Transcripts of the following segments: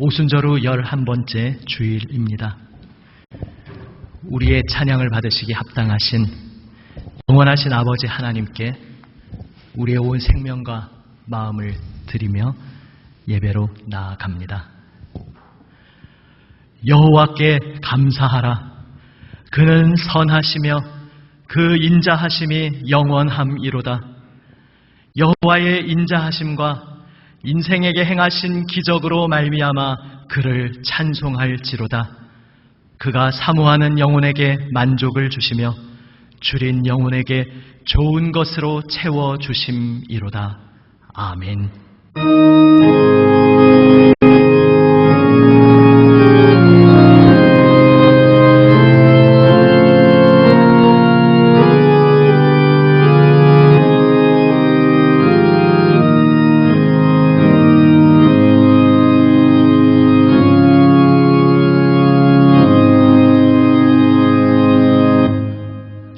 오순절 후 11번째 주일입니다. 우리의 찬양을 받으시기 합당하신 영원하신 아버지 하나님께 우리의 온 생명과 마음을 드리며 예배로 나아갑니다. 여호와께 감사하라. 그는 선하시며 그 인자하심이 영원함이로다. 여호와의 인자하심과 인생에게 행하신 기적으로 말미암아 그를 찬송할지로다. 그가 사모하는 영혼에게 만족을 주시며 줄인 영혼에게 좋은 것으로 채워주심이로다. 아멘.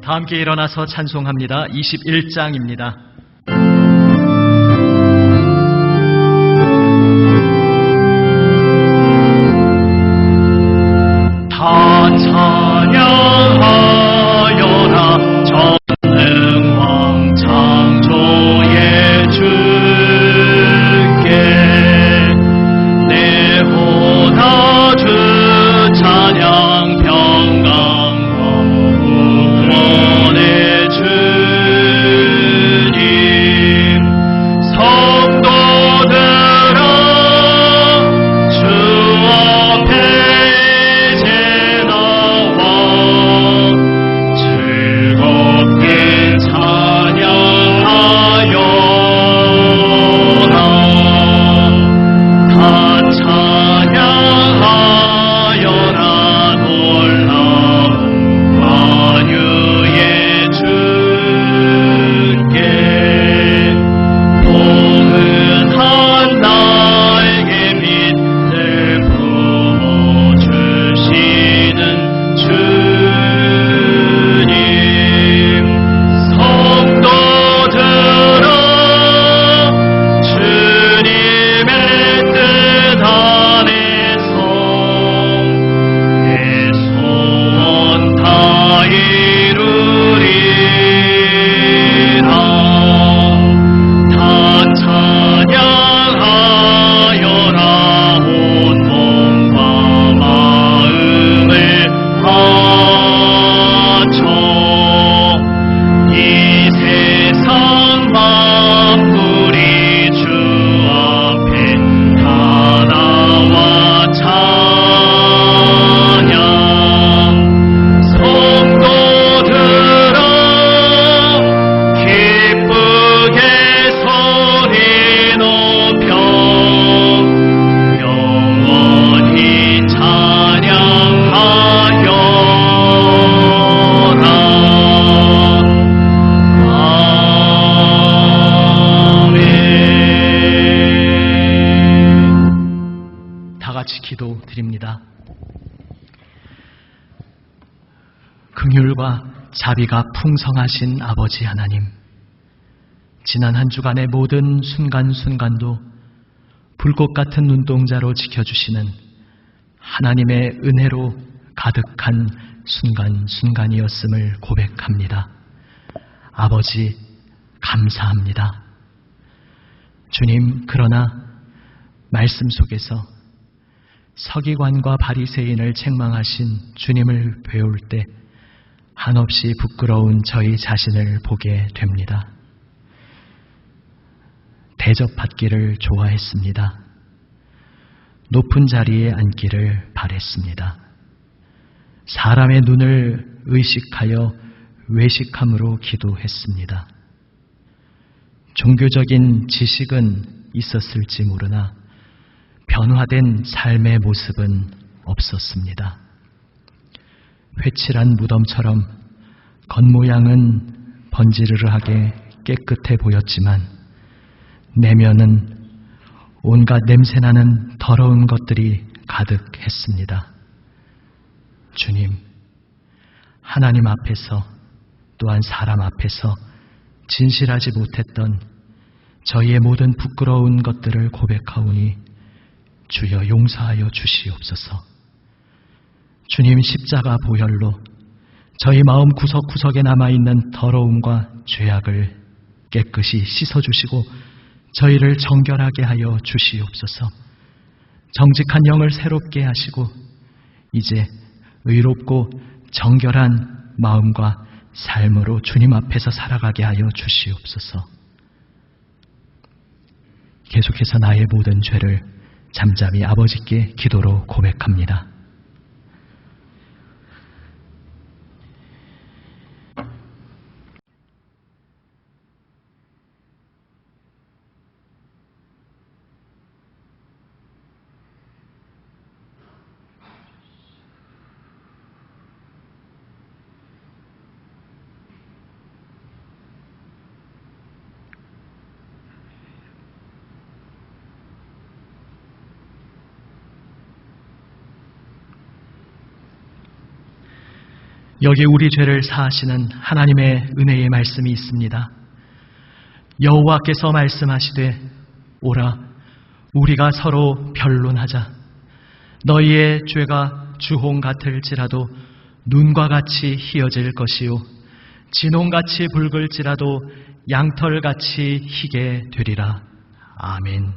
함께 일어나서 찬송합니다. 21장입니다. 다 찬양하여라. 전능왕 창조의 주께 내보다 주 찬양 평강과 구원의 주님 성도들아 주 앞에 이제 나와 즐겁게 찬양하여라. 다 찬양하여라. 놀라운 만유의 주께 포근한 나에게 빛을 부어주시는 주님 성도들아 주님의 뜻 안에서 내 소원 다 이루리라. 다 찬양하여라. 온 몸과 마음을 바쳐 이 세상 만물이 주 앞에 다 나와 찬양. 성도들아 기쁘게 소리 높여 영원히 찬양하여라. 아멘. 다 같이 기도드립니다. 긍휼과 자비가 풍성하신 아버지 하나님, 지난 한 주간의 모든 순간순간도 불꽃 같은 눈동자로 지켜주시는 하나님의 은혜로 가득한 순간순간이었음을 고백합니다. 아버지, 감사합니다. 주님, 그러나 말씀 속에서 서기관과 바리새인을 책망하신 주님을 배울 때 한없이 부끄러운 저희 자신을 보게 됩니다. 대접받기를 좋아했습니다. 높은 자리에 앉기를 바랬습니다. 사람의 눈을 의식하여 외식함으로 기도했습니다. 종교적인 지식은 있었을지 모르나 변화된 삶의 모습은 없었습니다. 회칠한 무덤처럼 겉모양은 번지르르하게 깨끗해 보였지만 내면은 온갖 냄새나는 더러운 것들이 가득했습니다. 주님, 하나님 앞에서 또한 사람 앞에서 진실하지 못했던 저희의 모든 부끄러운 것들을 고백하오니 주여 용서하여 주시옵소서. 주님 십자가 보혈로 저희 마음 구석구석에 남아있는 더러움과 죄악을 깨끗이 씻어주시고 저희를 정결하게 하여 주시옵소서. 정직한 영을 새롭게 하시고 이제 의롭고 정결한 마음과 삶으로 주님 앞에서 살아가게 하여 주시옵소서. 계속해서 나의 모든 죄를 잠잠히 아버지께 기도로 고백합니다. 여기 우리 죄를 사하시는 하나님의 은혜의 말씀이 있습니다. 여호와께서 말씀하시되 오라 우리가 서로 변론하자. 너희의 죄가 주홍 같을지라도 눈과 같이 희어질 것이요 진홍같이 붉을지라도 양털같이 희게 되리라. 아멘.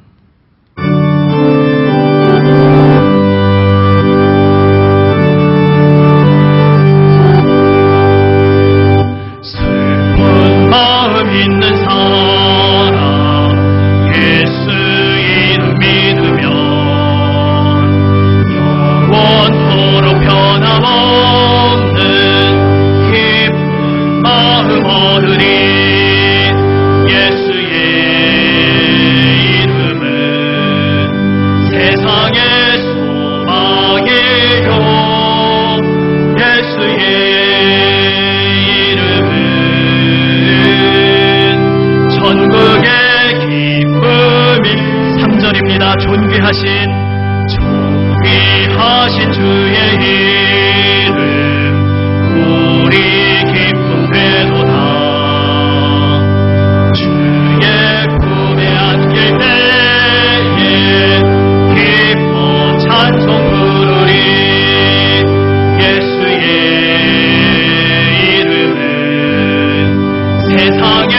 있는 사람 예수 이름 믿으면 영원토록 변함없는 기쁜 마음 얻으리. 예수의 이름은 세상의 소망이요 예수의 천국의 기쁨이 3절입니다. 존귀하신 주의 이름 우리 기쁨 되도다. 주의 품에 안길 때에 기뻐 찬송 부르리. 예수의 이름은 세상의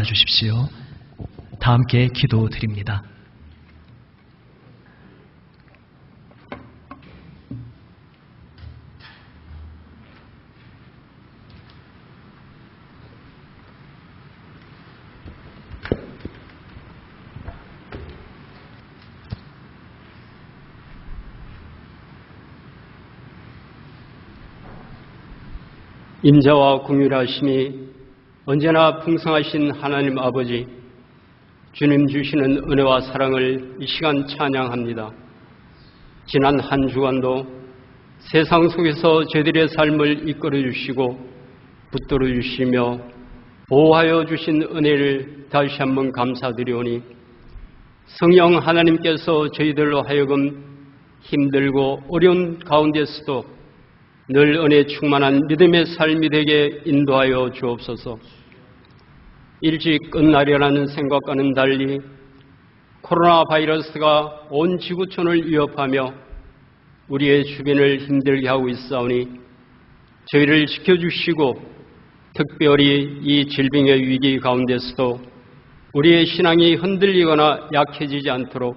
주십시오. 다 함께 기도드립니다. 인자와 긍휼하심이 언제나 풍성하신 하나님 아버지, 주님 주시는 은혜와 사랑을 이 시간 찬양합니다. 지난 한 주간도 세상 속에서 저희들의 삶을 이끌어 주시고 붙들어 주시며 보호하여 주신 은혜를 다시 한번 감사드리오니 성령 하나님께서 저희들로 하여금 힘들고 어려운 가운데서도 늘 은혜 충만한 믿음의 삶이 되게 인도하여 주옵소서. 일찍 끝나리라는 생각과는 달리 코로나 바이러스가 온 지구촌을 위협하며 우리의 주변을 힘들게 하고 있사오니 저희를 지켜주시고 특별히 이 질병의 위기 가운데서도 우리의 신앙이 흔들리거나 약해지지 않도록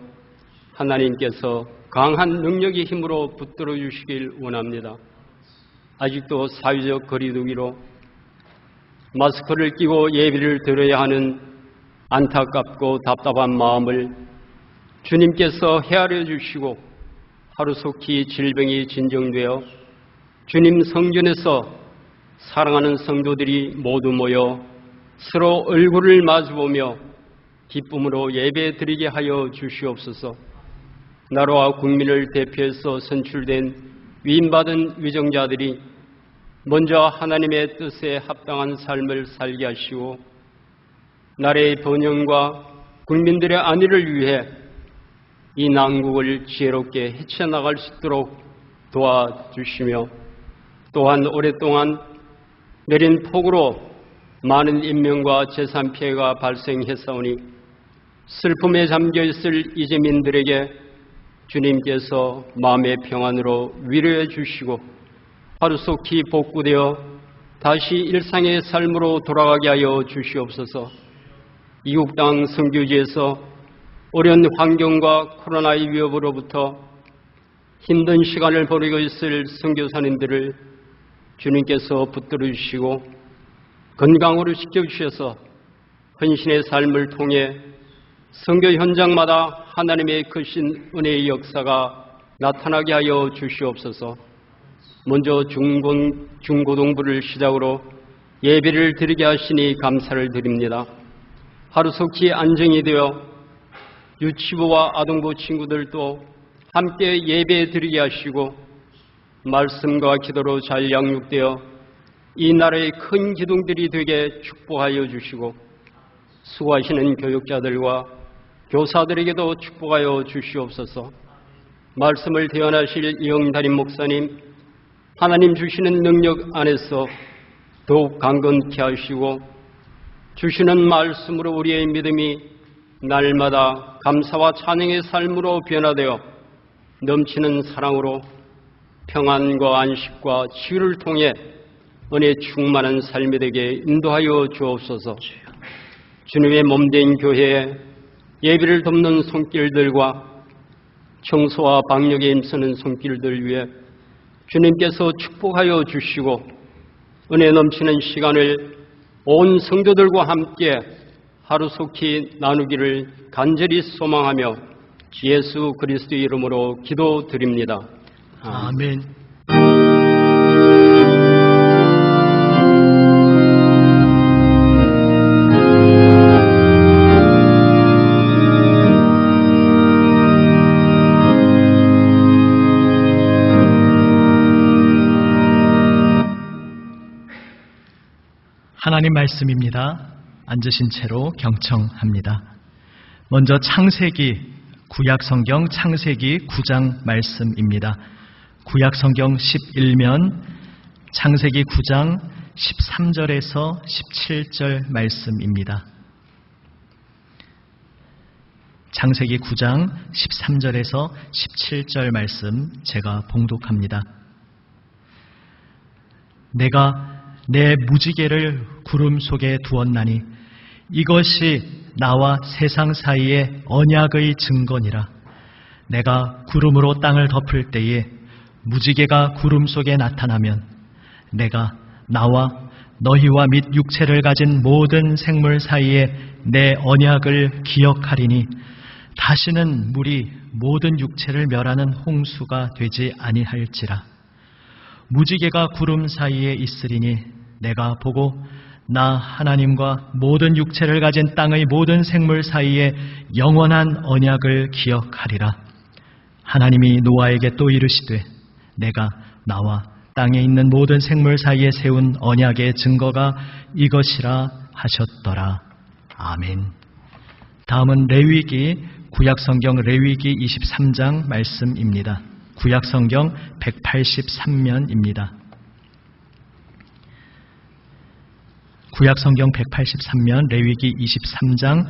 하나님께서 강한 능력의 힘으로 붙들어 주시길 원합니다. 아직도 사회적 거리두기로 마스크를 끼고 예배를 드려야 하는 안타깝고 답답한 마음을 주님께서 헤아려 주시고 하루속히 질병이 진정되어 주님 성전에서 사랑하는 성도들이 모두 모여 서로 얼굴을 마주보며 기쁨으로 예배 드리게 하여 주시옵소서. 나라와 국민을 대표해서 선출된 위임받은 위정자들이 먼저 하나님의 뜻에 합당한 삶을 살게 하시고 나라의 번영과 국민들의 안위를 위해 이 난국을 지혜롭게 헤쳐나갈 수 있도록 도와주시며 또한 오랫동안 내린 폭우로 많은 인명과 재산 피해가 발생했사오니 슬픔에 잠겨있을 이재민들에게 주님께서 마음의 평안으로 위로해 주시고 하루속히 복구되어 다시 일상의 삶으로 돌아가게 하여 주시옵소서. 이국 땅 선교지에서 어려운 환경과 코로나의 위협으로부터 힘든 시간을 보내고 있을 선교사님들을 주님께서 붙들어 주시고 건강으로 지켜주셔서 헌신의 삶을 통해 선교 현장마다 하나님의 크신 은혜의 역사가 나타나게 하여 주시옵소서. 먼저 중고등부를 시작으로 예배를 드리게 하시니 감사를 드립니다. 하루속히 안정이 되어 유치부와 아동부 친구들도 함께 예배 드리게 하시고 말씀과 기도로 잘 양육되어 이 나라의 큰 기둥들이 되게 축복하여 주시고 수고하시는 교육자들과 교사들에게도 축복하여 주시옵소서. 말씀을 대언하실 이영달인 목사님, 하나님 주시는 능력 안에서 더욱 강건케 하시고 주시는 말씀으로 우리의 믿음이 날마다 감사와 찬양의 삶으로 변화되어 넘치는 사랑으로 평안과 안식과 치유를 통해 은혜 충만한 삶이 되게 인도하여 주옵소서. 주님의 몸된 교회에 예배를 돕는 손길들과 청소와 방역에 힘쓰는 손길들 위해 주님께서 축복하여 주시고 은혜 넘치는 시간을 온 성도들과 함께 하루속히 나누기를 간절히 소망하며 예수 그리스도의 이름으로 기도드립니다. 아멘. 하나님 말씀입니다. 앉으신 채로 경청합니다. 먼저 창세기, 구약성경 창세기 9장 말씀입니다. 구약성경 11면 창세기 9장 13절에서 17절 말씀입니다. 창세기 9장 13절에서 17절 말씀 제가 봉독합니다. 내가 내 무지개를 구름 속에 두었나니 이것이 나와 세상 사이의 언약의 증거니라. 내가 구름으로 땅을 덮을 때에 무지개가 구름 속에 나타나면 내가 나와 너희와 및 육체를 가진 모든 생물 사이에 내 언약을 기억하리니 다시는 물이 모든 육체를 멸하는 홍수가 되지 아니할지라. 무지개가 구름 사이에 있으리니 내가 보고 나 하나님과 모든 육체를 가진 땅의 모든 생물 사이에 영원한 언약을 기억하리라. 하나님이 노아에게 또 이르시되 내가 나와 땅에 있는 모든 생물 사이에 세운 언약의 증거가 이것이라 하셨더라. 아멘. 다음은 레위기, 구약성경 레위기 23장 말씀입니다. 구약성경 183면입니다. 구약성경 183면 레위기 23장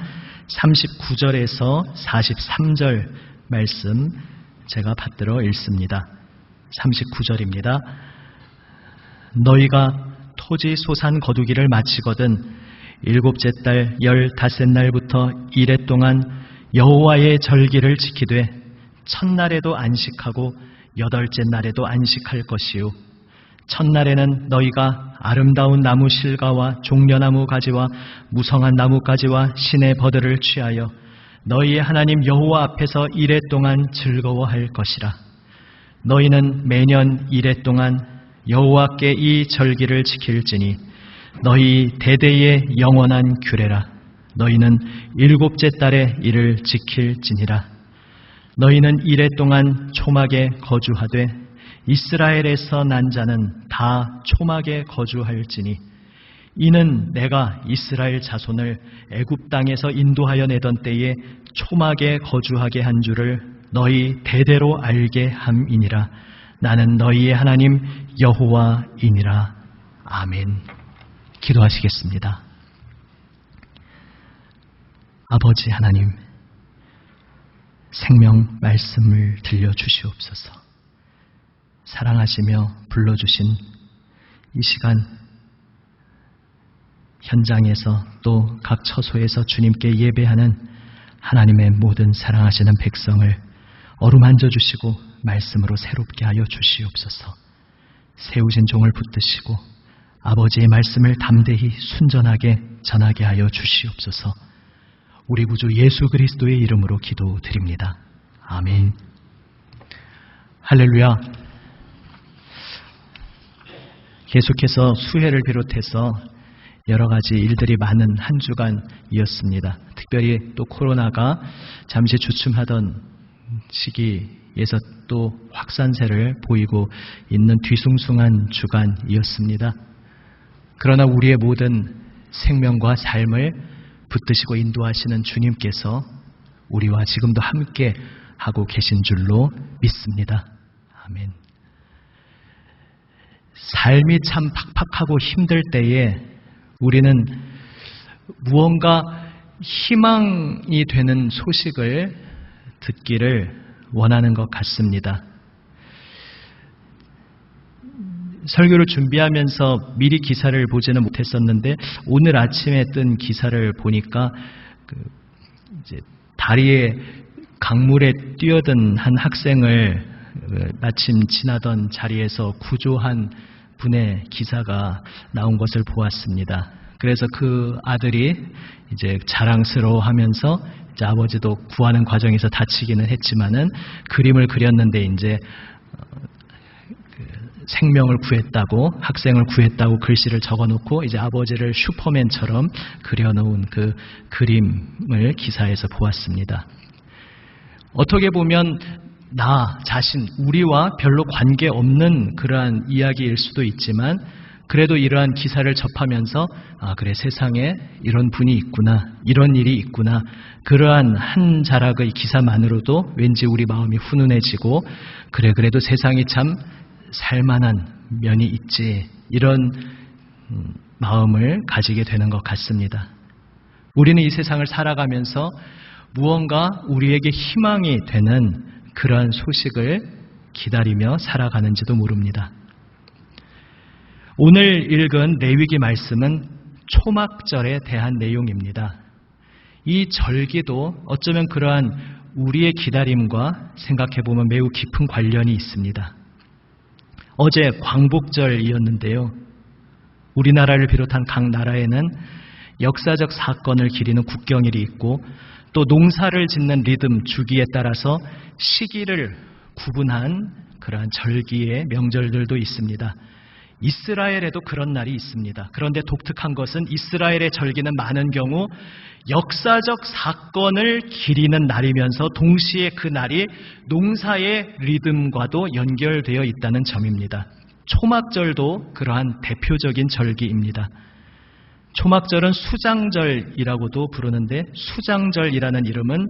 39절에서 43절 말씀 제가 받들어 읽습니다. 39절입니다. 너희가 토지 소산 거두기를 마치거든 일곱째 달 15날부터 이래 동안 여호와의 절기를 지키되 첫날에도 안식하고 여덟째 날에도 안식할 것이요 첫날에는 너희가 아름다운 나무 실과와 종려나무 가지와 무성한 나무 가지와 신의 버들을 취하여 너희의 하나님 여호와 앞에서 이레 동안 즐거워할 것이라. 너희는 매년 이레 동안 여호와께 이 절기를 지킬지니 너희 대대의 영원한 규례라. 너희는 일곱째 달에 이를 지킬지니라. 너희는 이레 동안 초막에 거주하되 이스라엘에서 난 자는 다 초막에 거주할지니 이는 내가 이스라엘 자손을 애굽 땅에서 인도하여 내던 때에 초막에 거주하게 한 줄을 너희 대대로 알게 함이니라. 나는 너희의 하나님 여호와이니라. 아멘. 기도하시겠습니다. 아버지 하나님, 생명 말씀을 들려주시옵소서. 사랑하시며 불러주신 이 시간 현장에서 또 각 처소에서 주님께 예배하는 하나님의 모든 사랑하시는 백성을 어루만져 주시고 말씀으로 새롭게 하여 주시옵소서. 세우신 종을 붙드시고 아버지의 말씀을 담대히 순전하게 전하게 하여 주시옵소서. 우리 구주 예수 그리스도의 이름으로 기도드립니다. 아멘. 할렐루야. 계속해서 수혜를 비롯해서 여러 가지 일들이 많은 한 주간이었습니다. 특별히 또 코로나가 잠시 주춤하던 시기에서 또 확산세를 보이고 있는 뒤숭숭한 주간이었습니다. 그러나 우리의 모든 생명과 삶을 붙드시고 인도하시는 주님께서 우리와 지금도 함께 하고 계신 줄로 믿습니다. 아멘. 삶이 참 팍팍하고 힘들 때에 우리는 무언가 희망이 되는 소식을 듣기를 원하는 것 같습니다. 설교를 준비하면서 미리 기사를 보지는 못했었는데 오늘 아침에 뜬 기사를 보니까 이제 다리에 강물에 뛰어든 한 학생을 마침 지나던 자리에서 구조한 분의 기사가 나온 것을 보았습니다. 그래서 그 아들이 이제 자랑스러워하면서 이제 아버지도 구하는 과정에서 다치기는 했지만은 그림을 그렸는데 이제 생명을 구했다고, 학생을 구했다고 글씨를 적어놓고 이제 아버지를 슈퍼맨처럼 그려놓은 그 그림을 기사에서 보았습니다. 어떻게 보면 나 자신, 우리와 별로 관계없는 그러한 이야기일 수도 있지만 그래도 이러한 기사를 접하면서 그래, 세상에 이런 분이 있구나, 이런 일이 있구나, 그러한 한 자락의 기사만으로도 왠지 우리 마음이 훈훈해지고 그래도 세상이 참 살만한 면이 있지, 이런 마음을 가지게 되는 것 같습니다. 우리는 이 세상을 살아가면서 무언가 우리에게 희망이 되는 그러한 소식을 기다리며 살아가는지도 모릅니다. 오늘 읽은 레위기 말씀은 초막절에 대한 내용입니다. 이 절기도 어쩌면 그러한 우리의 기다림과 생각해보면 매우 깊은 관련이 있습니다. 어제 광복절이었는데요. 우리나라를 비롯한 각 나라에는 역사적 사건을 기리는 국경일이 있고 또 농사를 짓는 리듬, 주기에 따라서 시기를 구분한 그러한 절기의 명절들도 있습니다. 이스라엘에도 그런 날이 있습니다. 그런데 독특한 것은 이스라엘의 절기는 많은 경우 역사적 사건을 기리는 날이면서 동시에 그 날이 농사의 리듬과도 연결되어 있다는 점입니다. 초막절도 그러한 대표적인 절기입니다. 초막절은 수장절이라고도 부르는데 수장절이라는 이름은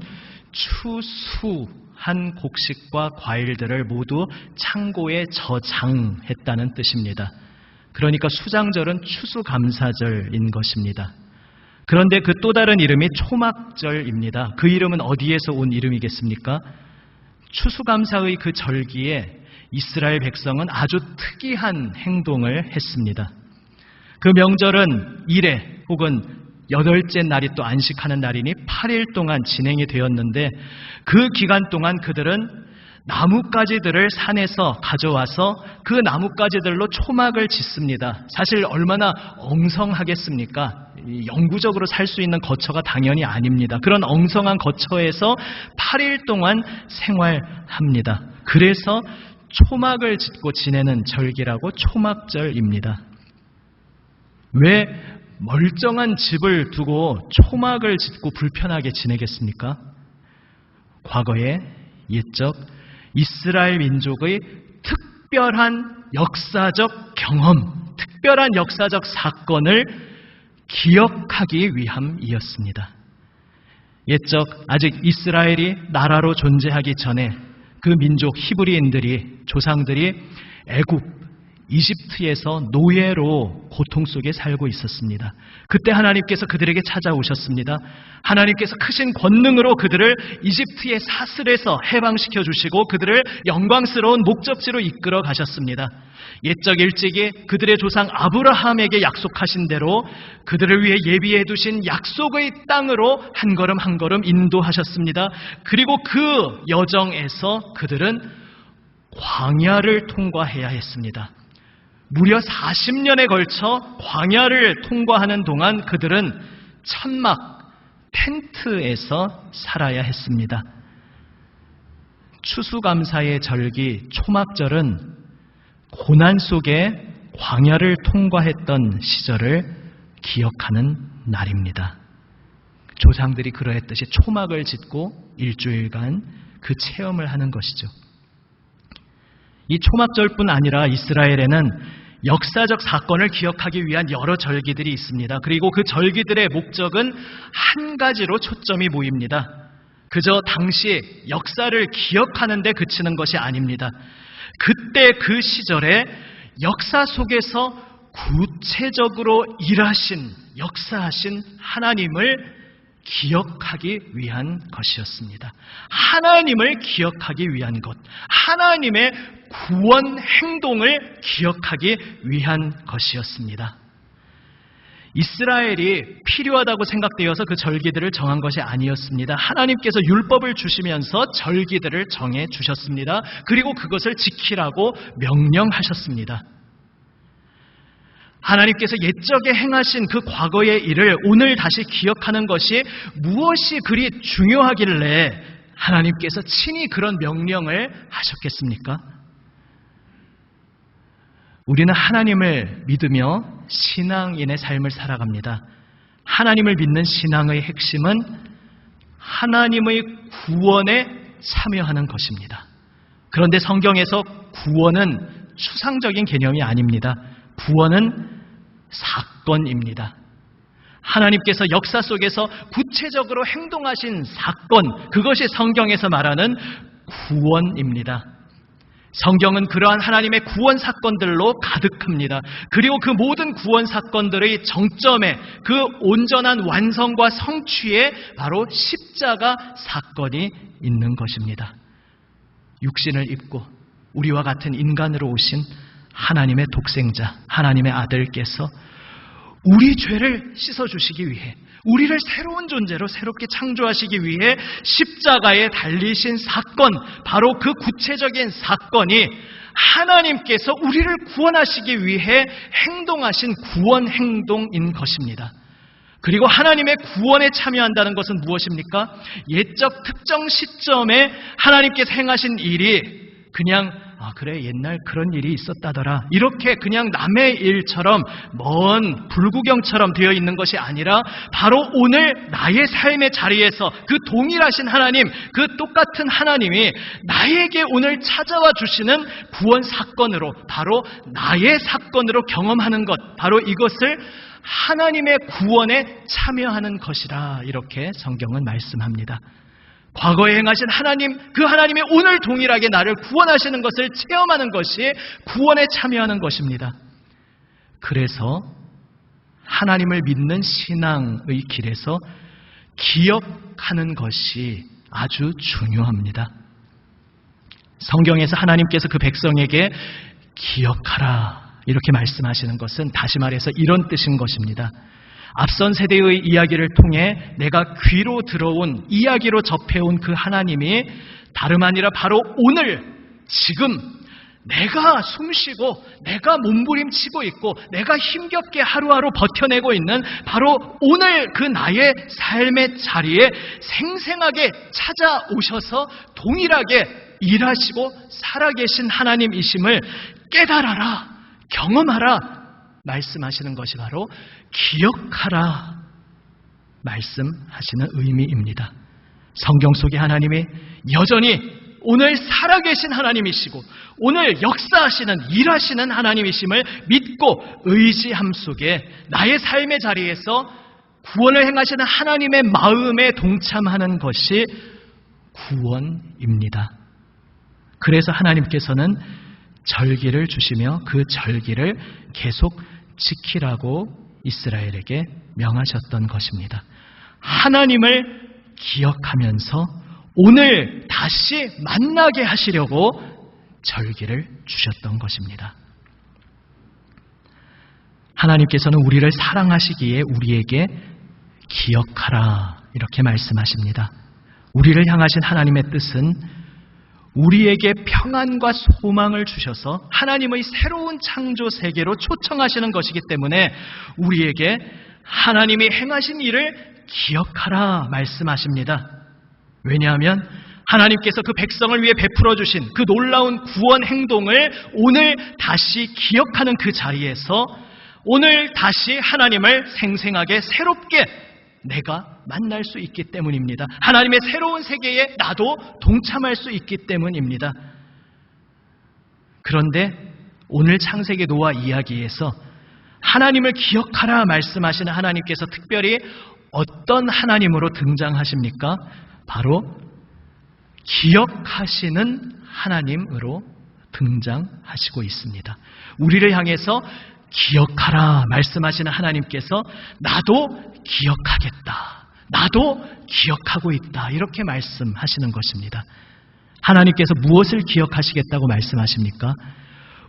추수한 곡식과 과일들을 모두 창고에 저장했다는 뜻입니다. 그러니까 수장절은 추수감사절인 것입니다. 그런데 그 또 다른 이름이 초막절입니다. 그 이름은 어디에서 온 이름이겠습니까? 추수감사의 그 절기에 이스라엘 백성은 아주 특이한 행동을 했습니다. 그 명절은 이레 혹은 8째 날이 또 안식하는 날이니 8일 동안 진행이 되었는데 그 기간 동안 그들은 나뭇가지들을 산에서 가져와서 그 나뭇가지들로 초막을 짓습니다. 사실 얼마나 엉성하겠습니까? 영구적으로 살 수 있는 거처가 당연히 아닙니다. 그런 엉성한 거처에서 8일 동안 생활합니다. 그래서 초막을 짓고 지내는 절기라고 초막절입니다. 왜 멀쩡한 집을 두고 초막을 짓고 불편하게 지내겠습니까? 과거에 옛적 이스라엘 민족의 특별한 역사적 경험, 특별한 역사적 사건을 기억하기 위함이었습니다. 옛적 아직 이스라엘이 나라로 존재하기 전에 그 민족 히브리인들이, 조상들이 애굽, 이집트에서 노예로 고통 속에 살고 있었습니다. 그때 하나님께서 그들에게 찾아오셨습니다. 하나님께서 크신 권능으로 그들을 이집트의 사슬에서 해방시켜 주시고 그들을 영광스러운 목적지로 이끌어 가셨습니다. 옛적 일찍이 그들의 조상 아브라함에게 약속하신 대로 그들을 위해 예비해 두신 약속의 땅으로 한 걸음 한 걸음 인도하셨습니다. 그리고 그 여정에서 그들은 광야를 통과해야 했습니다. 무려 40년에 걸쳐 광야를 통과하는 동안 그들은 천막, 텐트에서 살아야 했습니다. 추수감사의 절기 초막절은 고난 속에 광야를 통과했던 시절을 기억하는 날입니다. 조상들이 그러했듯이 초막을 짓고 일주일간 그 체험을 하는 것이죠. 이 초막절뿐 아니라 이스라엘에는 역사적 사건을 기억하기 위한 여러 절기들이 있습니다. 그리고 그 절기들의 목적은 한 가지로 초점이 모입니다. 그저 당시 역사를 기억하는 데 그치는 것이 아닙니다. 그때 그 시절에 역사 속에서 구체적으로 일하신, 역사하신 하나님을 기억하기 위한 것이었습니다. 하나님을 기억하기 위한 것, 하나님의 구원 행동을 기억하기 위한 것이었습니다. 이스라엘이 필요하다고 생각되어서 그 절기들을 정한 것이 아니었습니다. 하나님께서 율법을 주시면서 절기들을 정해 주셨습니다. 그리고 그것을 지키라고 명령하셨습니다. 하나님께서 옛적에 행하신 그 과거의 일을 오늘 다시 기억하는 것이 무엇이 그리 중요하길래 하나님께서 친히 그런 명령을 하셨겠습니까? 우리는 하나님을 믿으며 신앙인의 삶을 살아갑니다. 하나님을 믿는 신앙의 핵심은 하나님의 구원에 참여하는 것입니다. 그런데 성경에서 구원은 추상적인 개념이 아닙니다. 구원은 사건입니다. 하나님께서 역사 속에서 구체적으로 행동하신 사건, 그것이 성경에서 말하는 구원입니다. 성경은 그러한 하나님의 구원 사건들로 가득합니다. 그리고 그 모든 구원 사건들의 정점에, 그 온전한 완성과 성취에 바로 십자가 사건이 있는 것입니다. 육신을 입고 우리와 같은 인간으로 오신 하나님의 독생자, 하나님의 아들께서 우리 죄를 씻어주시기 위해, 우리를 새로운 존재로 새롭게 창조하시기 위해 십자가에 달리신 사건, 바로 그 구체적인 사건이 하나님께서 우리를 구원하시기 위해 행동하신 구원 행동인 것입니다. 그리고 하나님의 구원에 참여한다는 것은 무엇입니까? 옛적 특정 시점에 하나님께서 행하신 일이 그냥 그래 옛날 그런 일이 있었다더라, 이렇게 그냥 남의 일처럼 먼 불구경처럼 되어 있는 것이 아니라 바로 오늘 나의 삶의 자리에서 그 동일하신 하나님, 그 똑같은 하나님이 나에게 오늘 찾아와 주시는 구원 사건으로, 바로 나의 사건으로 경험하는 것, 바로 이것을 하나님의 구원에 참여하는 것이라, 이렇게 성경은 말씀합니다. 과거에 행하신 하나님, 그 하나님의 오늘 동일하게 나를 구원하시는 것을 체험하는 것이 구원에 참여하는 것입니다. 그래서 하나님을 믿는 신앙의 길에서 기억하는 것이 아주 중요합니다. 성경에서 하나님께서 그 백성에게 기억하라 이렇게 말씀하시는 것은 다시 말해서 이런 뜻인 것입니다. 앞선 세대의 이야기를 통해 내가 귀로 들어온 이야기로 접해온 그 하나님이 다름 아니라 바로 오늘 지금 내가 숨쉬고 내가 몸부림치고 있고 내가 힘겹게 하루하루 버텨내고 있는 바로 오늘 그 나의 삶의 자리에 생생하게 찾아오셔서 동일하게 일하시고 살아계신 하나님이심을 깨달아라, 경험하라 말씀하시는 것이 바로 기억하라 말씀하시는 의미입니다. 성경 속의 하나님이 여전히 오늘 살아계신 하나님이시고 오늘 역사하시는 일하시는 하나님이심을 믿고 의지함 속에 나의 삶의 자리에서 구원을 행하시는 하나님의 마음에 동참하는 것이 구원입니다. 그래서 하나님께서는 절기를 주시며 그 절기를 계속 지키라고 이스라엘에게 명하셨던 것입니다. 하나님을 기억하면서 오늘 다시 만나게 하시려고 절기를 주셨던 것입니다. 하나님께서는 우리를 사랑하시기에 우리에게 기억하라 이렇게 말씀하십니다. 우리를 향하신 하나님의 뜻은 우리에게 평안과 소망을 주셔서 하나님의 새로운 창조 세계로 초청하시는 것이기 때문에 우리에게 하나님이 행하신 일을 기억하라 말씀하십니다. 왜냐하면 하나님께서 그 백성을 위해 베풀어 주신 그 놀라운 구원 행동을 오늘 다시 기억하는 그 자리에서 오늘 다시 하나님을 생생하게 새롭게 내가 만날 수 있기 때문입니다. 하나님의 새로운 세계에 나도 동참할 수 있기 때문입니다. 그런데 오늘 창세기 노아 이야기에서 하나님을 기억하라 말씀하시는 하나님께서 특별히 어떤 하나님으로 등장하십니까? 바로 기억하시는 하나님으로 등장하시고 있습니다. 우리를 향해서 기억하라 말씀하시는 하나님께서 나도 기억하겠다, 나도 기억하고 있다 이렇게 말씀하시는 것입니다. 하나님께서 무엇을 기억하시겠다고 말씀하십니까?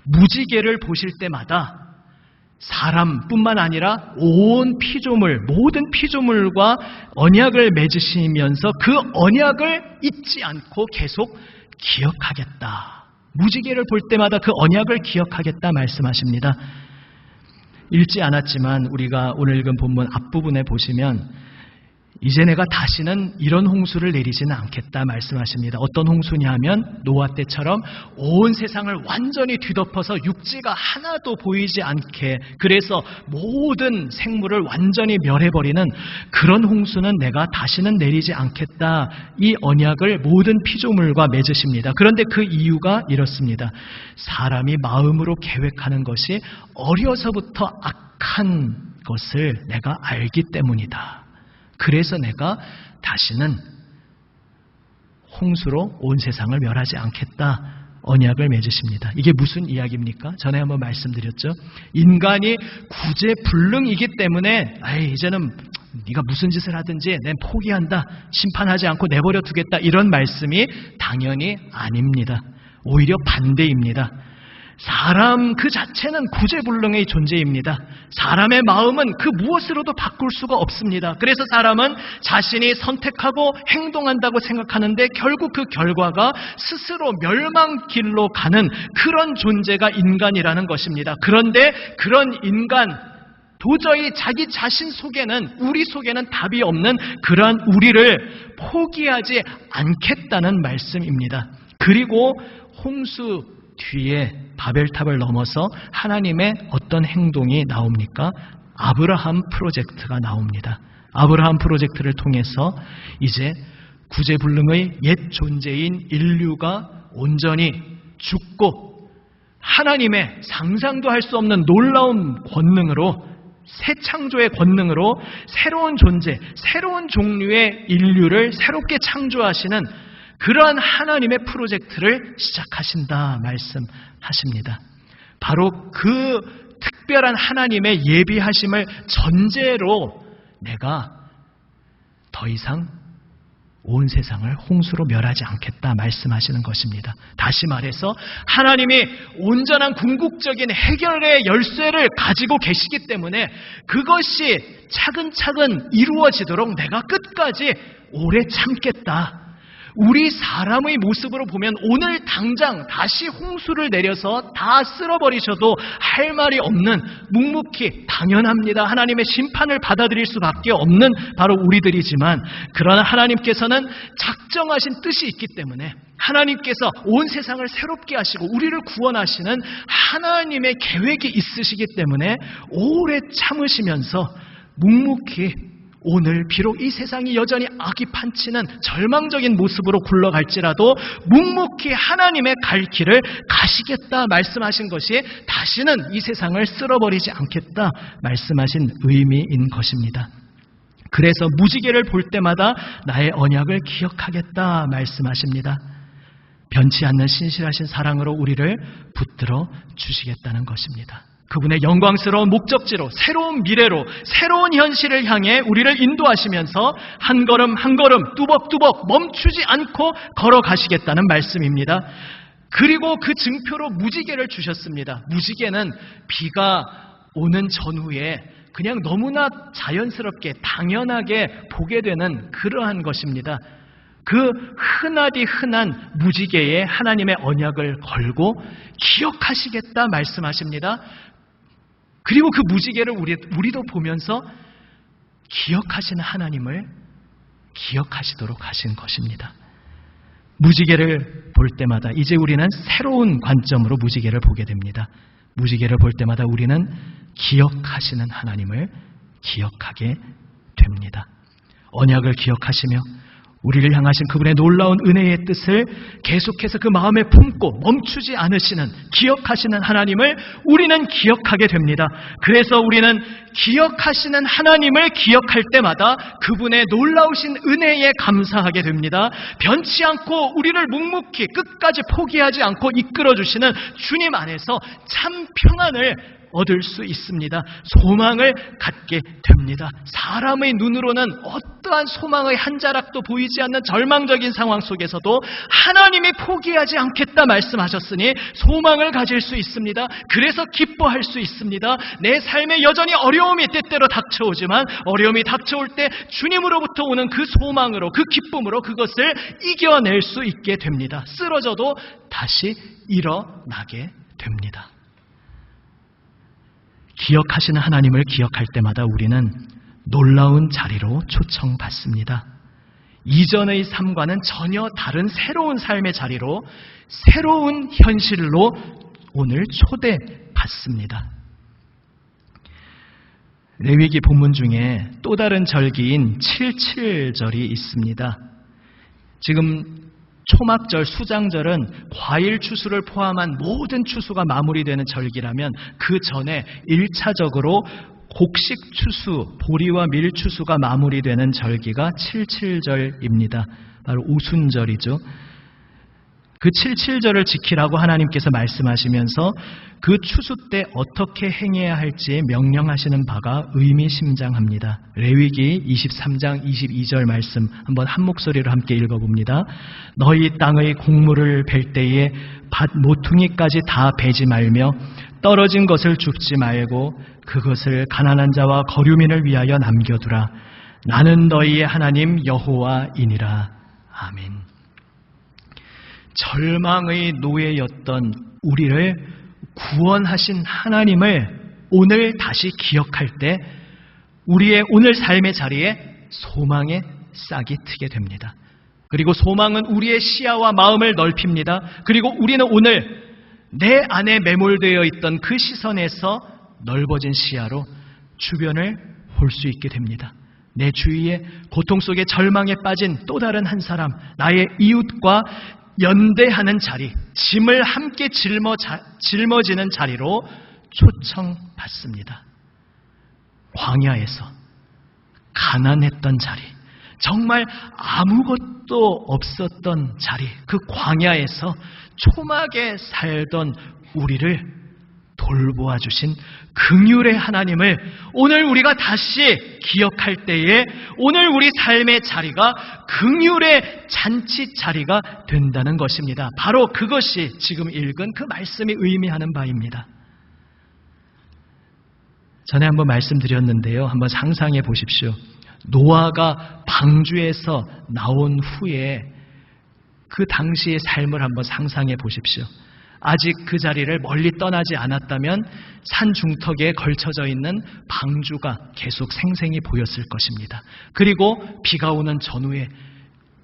무지개를 보실 때마다 사람뿐만 아니라 온 피조물, 모든 피조물과 언약을 맺으시면서 그 언약을 잊지 않고 계속 기억하겠다. 무지개를 볼 때마다 그 언약을 기억하겠다 말씀하십니다. 읽지 않았지만 우리가 오늘 읽은 본문 앞부분에 보시면 이제 내가 다시는 이런 홍수를 내리지는 않겠다 말씀하십니다. 어떤 홍수냐 하면 노아 때처럼 온 세상을 완전히 뒤덮어서 육지가 하나도 보이지 않게, 그래서 모든 생물을 완전히 멸해버리는 그런 홍수는 내가 다시는 내리지 않겠다. 이 언약을 모든 피조물과 맺으십니다. 그런데 그 이유가 이렇습니다. 사람이 마음으로 계획하는 것이 어려서부터 악한 것을 내가 알기 때문이다. 그래서 내가 다시는 홍수로 온 세상을 멸하지 않겠다 언약을 맺으십니다. 이게 무슨 이야기입니까? 전에 한번 말씀드렸죠. 인간이 구제불능이기 때문에 이제는 네가 무슨 짓을 하든지 난 포기한다, 심판하지 않고 내버려 두겠다 이런 말씀이 당연히 아닙니다. 오히려 반대입니다. 사람 그 자체는 구제불능의 존재입니다. 사람의 마음은 그 무엇으로도 바꿀 수가 없습니다. 그래서 사람은 자신이 선택하고 행동한다고 생각하는데 결국 그 결과가 스스로 멸망길로 가는 그런 존재가 인간이라는 것입니다. 그런데 그런 인간, 도저히 자기 자신 속에는, 우리 속에는 답이 없는 그러한 우리를 포기하지 않겠다는 말씀입니다. 그리고 홍수 뒤에 바벨탑을 넘어서 하나님의 어떤 행동이 나옵니까? 아브라함 프로젝트가 나옵니다. 아브라함 프로젝트를 통해서 이제 구제불능의 옛 존재인 인류가 온전히 죽고 하나님의 상상도 할 수 없는 놀라운 권능으로, 새 창조의 권능으로 새로운 존재, 새로운 종류의 인류를 새롭게 창조하시는 그러한 하나님의 프로젝트를 시작하신다 말씀하십니다. 바로 그 특별한 하나님의 예비하심을 전제로 내가 더 이상 온 세상을 홍수로 멸하지 않겠다 말씀하시는 것입니다. 다시 말해서 하나님이 온전한 궁극적인 해결의 열쇠를 가지고 계시기 때문에 그것이 차근차근 이루어지도록 내가 끝까지 오래 참겠다. 우리 사람의 모습으로 보면 오늘 당장 다시 홍수를 내려서 다 쓸어버리셔도 할 말이 없는, 묵묵히 당연합니다. 하나님의 심판을 받아들일 수밖에 없는 바로 우리들이지만, 그러나 하나님께서는 작정하신 뜻이 있기 때문에 하나님께서 온 세상을 새롭게 하시고 우리를 구원하시는 하나님의 계획이 있으시기 때문에 오래 참으시면서 묵묵히 오늘 비록 이 세상이 여전히 악이 판치는 절망적인 모습으로 굴러갈지라도 묵묵히 하나님의 갈 길을 가시겠다 말씀하신 것이 다시는 이 세상을 쓸어버리지 않겠다 말씀하신 의미인 것입니다. 그래서 무지개를 볼 때마다 나의 언약을 기억하겠다 말씀하십니다. 변치 않는 신실하신 사랑으로 우리를 붙들어 주시겠다는 것입니다. 그분의 영광스러운 목적지로, 새로운 미래로, 새로운 현실을 향해 우리를 인도하시면서 한 걸음 한 걸음 뚜벅뚜벅 멈추지 않고 걸어가시겠다는 말씀입니다. 그리고 그 증표로 무지개를 주셨습니다. 무지개는 비가 오는 전후에 그냥 너무나 자연스럽게 당연하게 보게 되는 그러한 것입니다. 그 흔하디 흔한 무지개에 하나님의 언약을 걸고 기억하시겠다 말씀하십니다. 그리고 그 무지개를 우리도 보면서 기억하시는 하나님을 기억하시도록 하신 것입니다. 무지개를 볼 때마다 이제 우리는 새로운 관점으로 무지개를 보게 됩니다. 무지개를 볼 때마다 우리는 기억하시는 하나님을 기억하게 됩니다. 언약을 기억하시며 우리를 향하신 그분의 놀라운 은혜의 뜻을 계속해서 그 마음에 품고 멈추지 않으시는, 기억하시는 하나님을 우리는 기억하게 됩니다. 그래서 우리는 기억하시는 하나님을 기억할 때마다 그분의 놀라우신 은혜에 감사하게 됩니다. 변치 않고 우리를 묵묵히 끝까지 포기하지 않고 이끌어주시는 주님 안에서 참 평안을 얻을 수 있습니다. 소망을 갖게 됩니다. 사람의 눈으로는 어떠한 소망의 한 자락도 보이지 않는 절망적인 상황 속에서도 하나님이 포기하지 않겠다 말씀하셨으니 소망을 가질 수 있습니다. 그래서 기뻐할 수 있습니다. 내 삶에 여전히 어려움이 때때로 닥쳐오지만 어려움이 닥쳐올 때 주님으로부터 오는 그 소망으로, 그 기쁨으로 그것을 이겨낼 수 있게 됩니다. 쓰러져도 다시 일어나게 됩니다. 기억하시는 하나님을 기억할 때마다 우리는 놀라운 자리로 초청받습니다. 이전의 삶과는 전혀 다른 새로운 삶의 자리로, 새로운 현실로 오늘 초대받습니다. 레위기 본문 중에 또 다른 절기인 77절이 있습니다. 지금 초막절, 수장절은 과일 추수를 포함한 모든 추수가 마무리되는 절기라면 그 전에 1차적으로 곡식 추수, 보리와 밀 추수가 마무리되는 절기가 77절입니다. 바로 오순절이죠. 그 77절을 지키라고 하나님께서 말씀하시면서 그 추수 때 어떻게 행해야 할지 명령하시는 바가 의미심장합니다. 레위기 23장 22절 말씀 한번 한 목소리로 함께 읽어봅니다. 너희 땅의 곡물을 벨 때에 밭 모퉁이까지 다 베지 말며 떨어진 것을 줍지 말고 그것을 가난한 자와 거류민을 위하여 남겨두라. 나는 너희의 하나님 여호와이니라. 아멘. 절망의 노예였던 우리를 구원하신 하나님을 오늘 다시 기억할 때 우리의 오늘 삶의 자리에 소망의 싹이 트게 됩니다. 그리고 소망은 우리의 시야와 마음을 넓힙니다. 그리고 우리는 오늘 내 안에 매몰되어 있던 그 시선에서 넓어진 시야로 주변을 볼 수 있게 됩니다. 내 주위에 고통 속에 절망에 빠진 또 다른 한 사람, 나의 이웃과 연대하는 자리, 짐을 함께 짊어지는 자리로 초청받습니다. 광야에서 가난했던 자리, 정말 아무것도 없었던 자리, 그 광야에서 초막에 살던 우리를 돌보아 주신 긍휼의 하나님을 오늘 우리가 다시 기억할 때에 오늘 우리 삶의 자리가 긍휼의 잔치 자리가 된다는 것입니다. 바로 그것이 지금 읽은 그 말씀이 의미하는 바입니다. 전에 한번 말씀드렸는데요. 한번 상상해 보십시오. 노아가 방주에서 나온 후에 그 당시의 삶을 한번 상상해 보십시오. 아직 그 자리를 멀리 떠나지 않았다면 산 중턱에 걸쳐져 있는 방주가 계속 생생히 보였을 것입니다. 그리고 비가 오는 전후에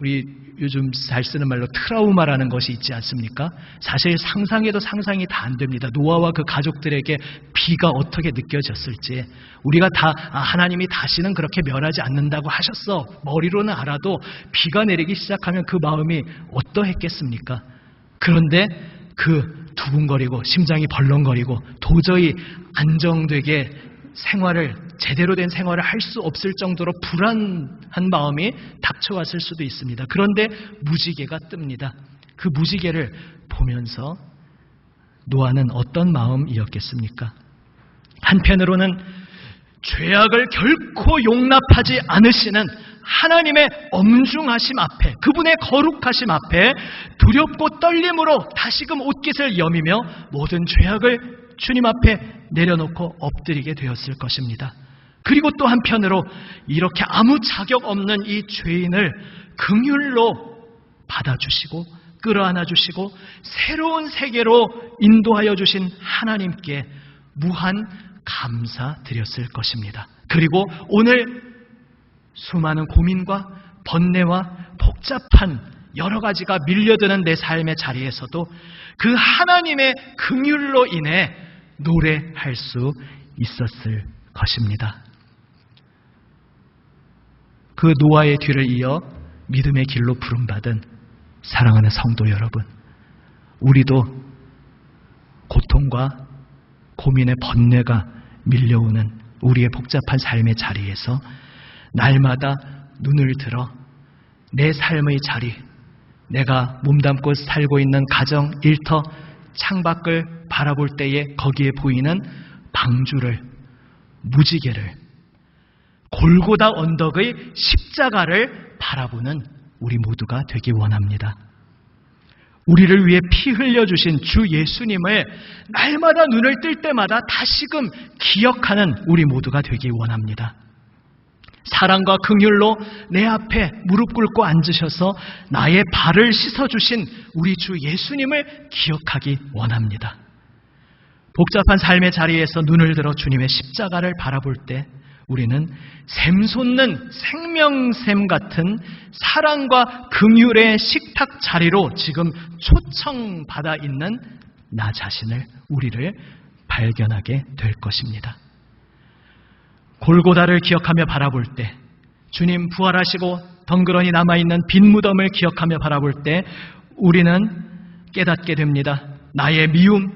우리 요즘 잘 쓰는 말로 트라우마라는 것이 있지 않습니까? 사실 상상해도 상상이 다 안 됩니다. 노아와 그 가족들에게 비가 어떻게 느껴졌을지 우리가 다 하나님이 다시는 그렇게 멸하지 않는다고 하셨어. 머리로는 알아도 비가 내리기 시작하면 그 마음이 어떠했겠습니까? 그런데 그 두근거리고 심장이 벌렁거리고 도저히 안정되게 제대로 된 생활을 할 수 없을 정도로 불안한 마음이 닥쳐왔을 수도 있습니다. 그런데 무지개가 뜹니다. 그 무지개를 보면서 노아는 어떤 마음이었겠습니까? 한편으로는 죄악을 결코 용납하지 않으시는 하나님의 엄중하심 앞에, 그분의 거룩하심 앞에 두렵고 떨림으로 다시금 옷깃을 여미며 모든 죄악을 주님 앞에 내려놓고 엎드리게 되었을 것입니다. 그리고 또 한편으로 이렇게 아무 자격 없는 이 죄인을 긍휼로 받아주시고 끌어안아 주시고 새로운 세계로 인도하여 주신 하나님께 무한 감사드렸을 것입니다. 그리고 오늘 수많은 고민과 번뇌와 복잡한 여러 가지가 밀려드는 내 삶의 자리에서도 그 하나님의 긍휼로 인해 노래할 수 있었을 것입니다. 그 노아의 뒤를 이어 믿음의 길로 부름받은 사랑하는 성도 여러분, 우리도 고통과 고민의 번뇌가 밀려오는 우리의 복잡한 삶의 자리에서 날마다 눈을 들어 내 삶의 자리, 내가 몸담고 살고 있는 가정, 일터, 창밖을 바라볼 때에 거기에 보이는 방주를, 무지개를, 골고다 언덕의 십자가를 바라보는 우리 모두가 되기 원합니다. 우리를 위해 피 흘려주신 주 예수님을 날마다 눈을 뜰 때마다 다시금 기억하는 우리 모두가 되기 원합니다. 사랑과 긍휼로 내 앞에 무릎 꿇고 앉으셔서 나의 발을 씻어주신 우리 주 예수님을 기억하기 원합니다. 복잡한 삶의 자리에서 눈을 들어 주님의 십자가를 바라볼 때 우리는 샘솟는 생명샘 같은 사랑과 긍휼의 식탁 자리로 지금 초청받아 있는 나 자신을, 우리를 발견하게 될 것입니다. 골고다를 기억하며 바라볼 때, 주님 부활하시고 덩그러니 남아있는 빈 무덤을 기억하며 바라볼 때 우리는 깨닫게 됩니다. 나의 미움,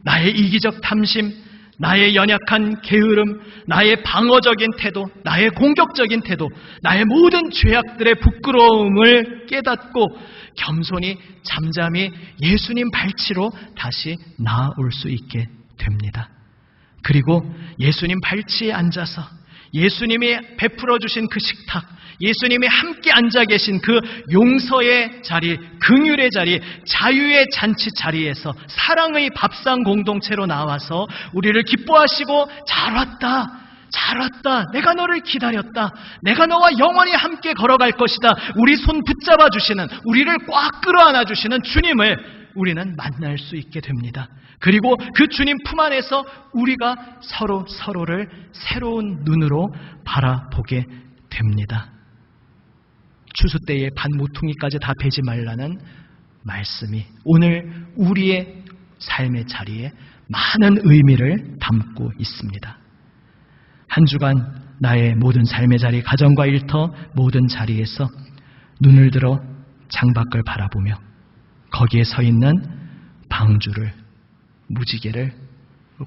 나의 이기적 탐심, 나의 연약한 게으름, 나의 방어적인 태도, 나의 공격적인 태도, 나의 모든 죄악들의 부끄러움을 깨닫고 겸손히 잠잠히 예수님 발치로 다시 나아올 수 있게 됩니다. 그리고 예수님 발치에 앉아서 예수님이 베풀어 주신 그 식탁, 예수님이 함께 앉아 계신 그 용서의 자리, 긍휼의 자리, 자유의 잔치 자리에서 사랑의 밥상 공동체로 나와서 우리를 기뻐하시고 잘 왔다, 잘 왔다, 내가 너를 기다렸다, 내가 너와 영원히 함께 걸어갈 것이다, 우리 손 붙잡아 주시는, 우리를 꽉 끌어안아 주시는 주님을 우리는 만날 수 있게 됩니다. 그리고 그 주님 품 안에서 우리가 서로를 새로운 눈으로 바라보게 됩니다. 추수 때에 반 모퉁이까지 다 베지 말라는 말씀이 오늘 우리의 삶의 자리에 많은 의미를 담고 있습니다. 한 주간 나의 모든 삶의 자리, 가정과 일터 모든 자리에서 눈을 들어 창밖을 바라보며 거기에 서 있는 방주를, 무지개를,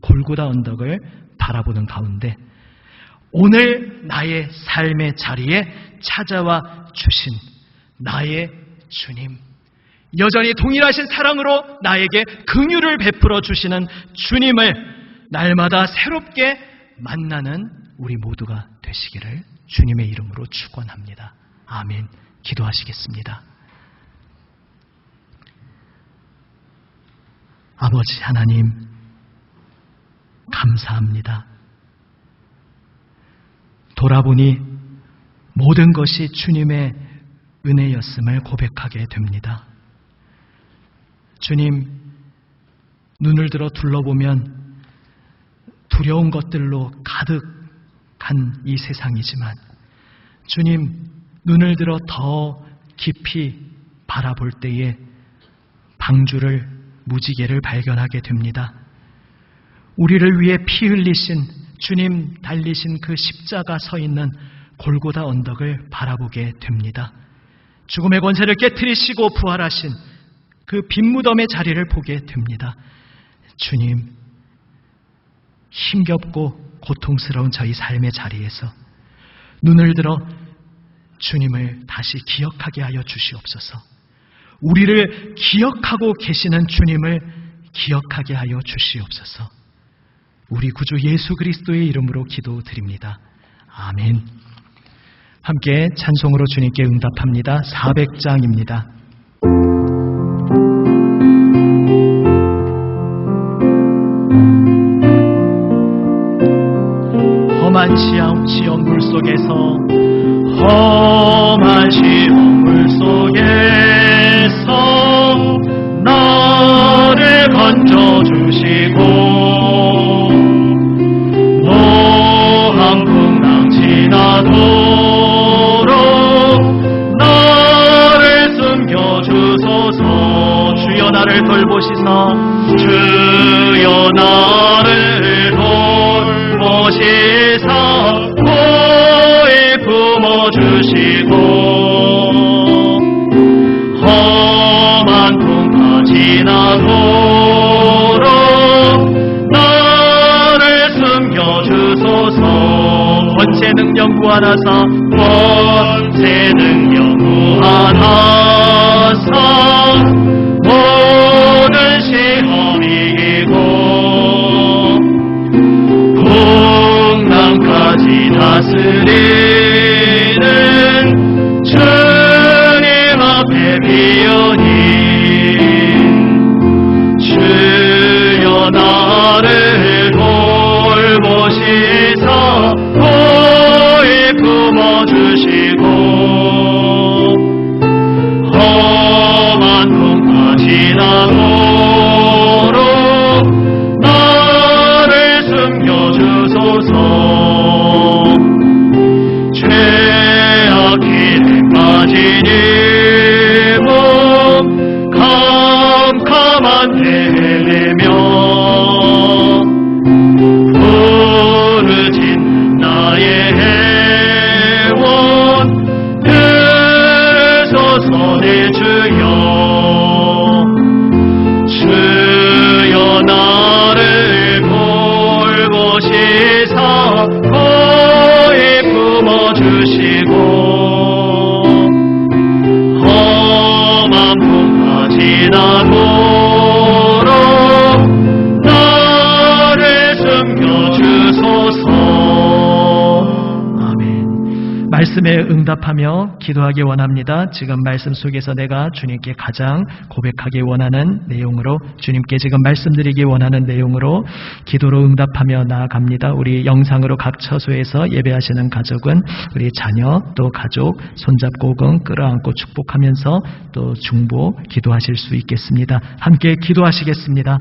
골고다 언덕을 바라보는 가운데 오늘 나의 삶의 자리에 찾아와 주신 나의 주님, 여전히 동일하신 사랑으로 나에게 긍휼을 베풀어 주시는 주님을 날마다 새롭게 만나는 우리 모두가 되시기를 주님의 이름으로 축원합니다. 아멘. 기도하시겠습니다. 아버지 하나님, 감사합니다. 돌아보니 모든 것이 주님의 은혜였음을 고백하게 됩니다. 주님, 눈을 들어 둘러보면 두려운 것들로 가득한 이 세상이지만 주님, 눈을 들어 더 깊이 바라볼 때에 방주를, 무지개를 발견하게 됩니다. 우리를 위해 피 흘리신 주님 달리신 그 십자가 서 있는 골고다 언덕을 바라보게 됩니다. 죽음의 권세를 깨트리시고 부활하신 그 빈무덤의 자리를 보게 됩니다. 주님, 힘겹고 고통스러운 저희 삶의 자리에서 눈을 들어 주님을 다시 기억하게 하여 주시옵소서. 우리를 기억하고 계시는 주님을 기억하게 하여 주시옵소서. 우리 구주 예수 그리스도의 이름으로 기도드립니다. 아멘. 함께 찬송으로 주님께 응답합니다. 400장입니다. 험한 시험 물속에서 험한 시험 물속에서 나를 건져주시고 모함풍랑 지나도록 나를 숨겨주소서. 주여 나를 돌보시사, 주여 나를 돌보시사 주시고 험한 풍파 지나도록 나를 숨겨주소서. 권세 능력 무한하사, 권세 능력 무한하사 모든 시험 이기고 풍랑까지 다스리 주님 앞에 비우니 주여 나를 돌보시사 고이 품어주시고 험한 풍파 지나도록 나를 숨겨주소서. 캄캄한 데내며 부르짖는 나의 해원 들으소서. 내 주여, 주여 나를 돌보시사 고이 품어주시고 지나도록 나를 숨겨주소서. 아멘. 말씀에 응답하며 기도하기 원합니다. 지금 말씀 속에서 내가 주님께 가장 고백하기 원하는 내용으로, 주님께 지금 말씀드리기 원하는 내용으로 기도로 응답하며 나아갑니다. 우리 영상으로 각 처소에서 예배하시는 가족은 우리 자녀 또 가족 손잡고 끌어안고 축복하면서 또 중보 기도하실 수 있겠습니다. 함께 기도하시겠습니다.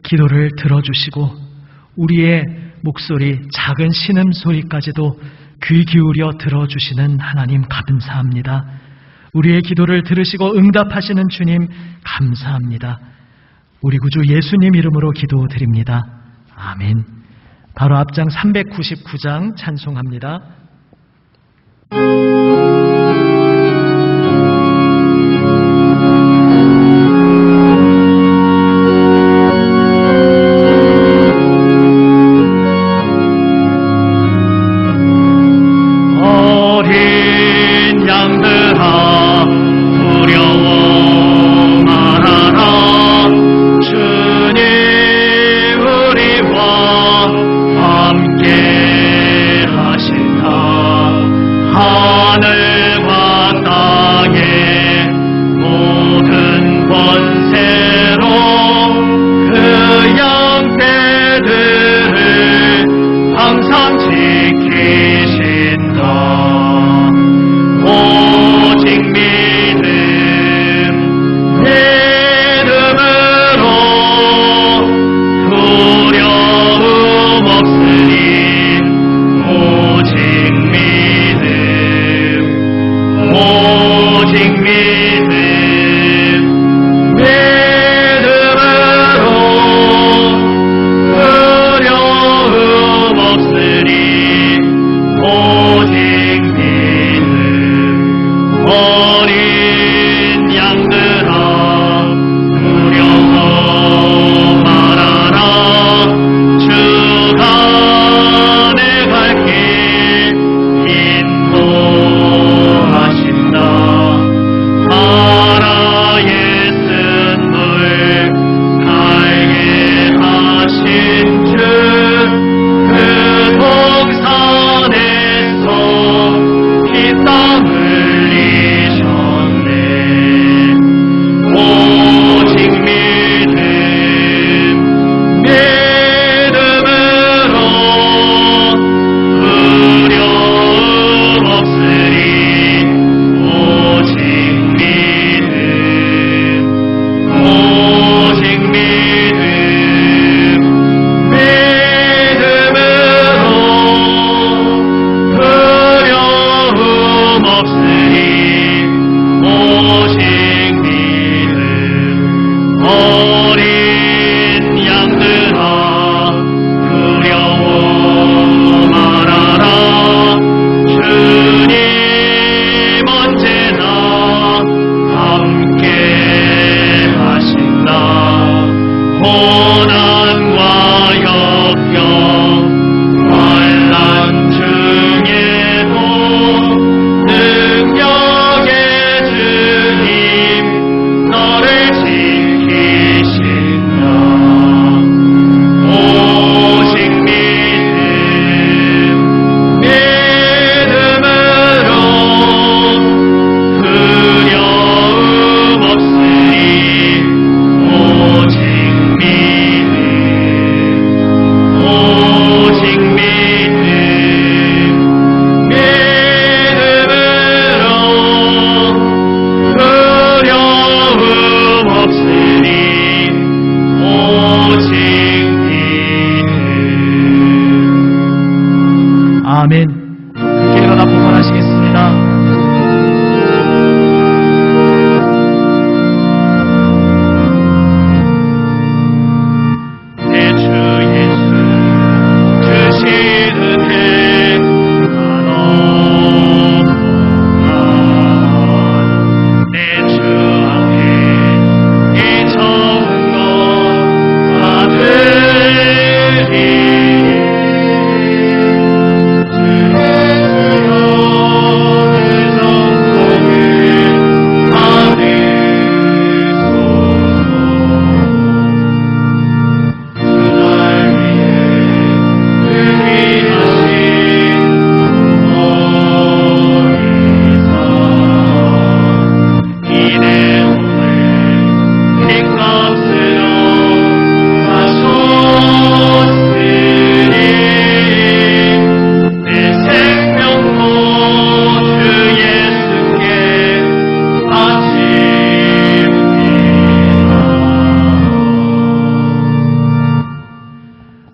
기도를 들어주시고 우리의 목소리, 작은 신음소리까지도 귀 기울여 들어주시는 하나님 감사합니다. 우리의 기도를 들으시고 응답하시는 주님 감사합니다. 우리 구주 예수님 이름으로 기도드립니다. 아멘. 바로 앞장 399장 찬송합니다.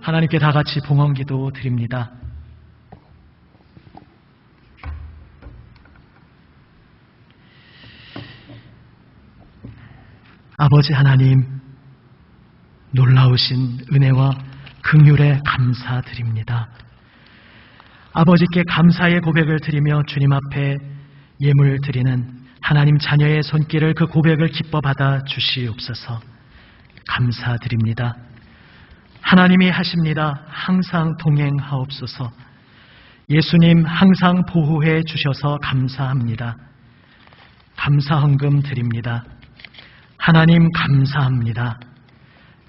하나님께 다 같이 봉헌기도 드립니다. 아버지 하나님, 놀라우신 은혜와 긍휼에 감사드립니다. 아버지께 감사의 고백을 드리며 주님 앞에 예물 드리는 하나님 자녀의 손길을, 그 고백을 기뻐 받아 주시옵소서. 감사드립니다. 하나님이 하십니다. 항상 동행하옵소서. 예수님 항상 보호해 주셔서 감사합니다. 감사 헌금 드립니다. 하나님 감사합니다.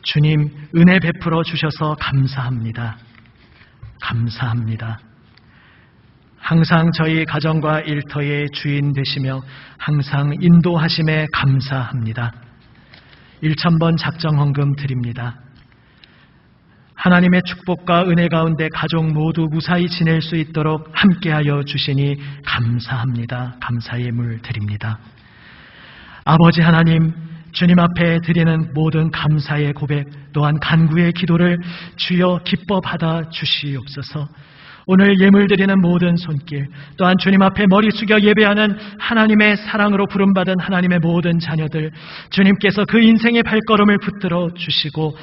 주님 은혜 베풀어 주셔서 감사합니다. 감사합니다. 항상 저희 가정과 일터의 주인 되시며 항상 인도하심에 감사합니다. 1,000번 작정 헌금 드립니다. 하나님의 축복과 은혜 가운데 가족 모두 무사히 지낼 수 있도록 함께하여 주시니 감사합니다. 감사의 예물 드립니다. 아버지 하나님, 주님 앞에 드리는 모든 감사의 고백 또한 간구의 기도를 주여 기뻐 받아 주시옵소서. 오늘 예물 드리는 모든 손길 또한 주님 앞에 머리 숙여 예배하는 하나님의 사랑으로 부름받은 하나님의 모든 자녀들, 주님께서 그 인생의 발걸음을 붙들어 주시고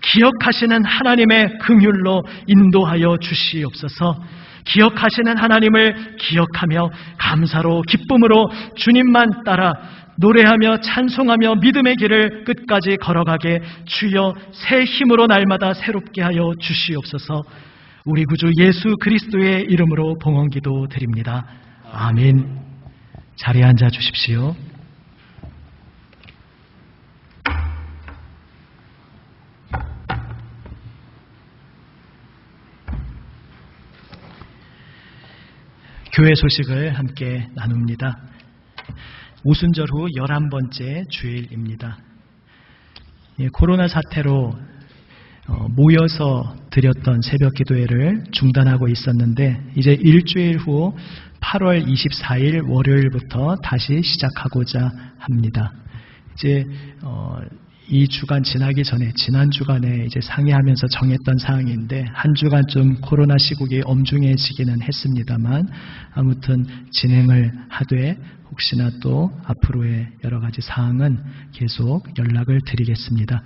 기억하시는 하나님의 긍휼로 인도하여 주시옵소서. 기억하시는 하나님을 기억하며 감사로 기쁨으로 주님만 따라 노래하며 찬송하며 믿음의 길을 끝까지 걸어가게 주여 새 힘으로 날마다 새롭게 하여 주시옵소서. 우리 구주 예수 그리스도의 이름으로 봉헌기도 드립니다. 아멘. 자리에 앉아 주십시오. 교회 소식을 함께 나눕니다. 오순절 후 11번째 주일입니다. 코로나 사태로 모여서 드렸던 새벽 기도회를 중단하고 있었는데 이제 일주일 후 8월 24일 월요일부터 다시 시작하고자 합니다. 이제 이 주간 지나기 전에 지난 주간에 이제 상의하면서 정했던 사항인데 한 주간 좀 코로나 시국이 엄중해지기는 했습니다만 아무튼 진행을 하되 혹시나 또 앞으로의 여러 가지 사항은 계속 연락을 드리겠습니다.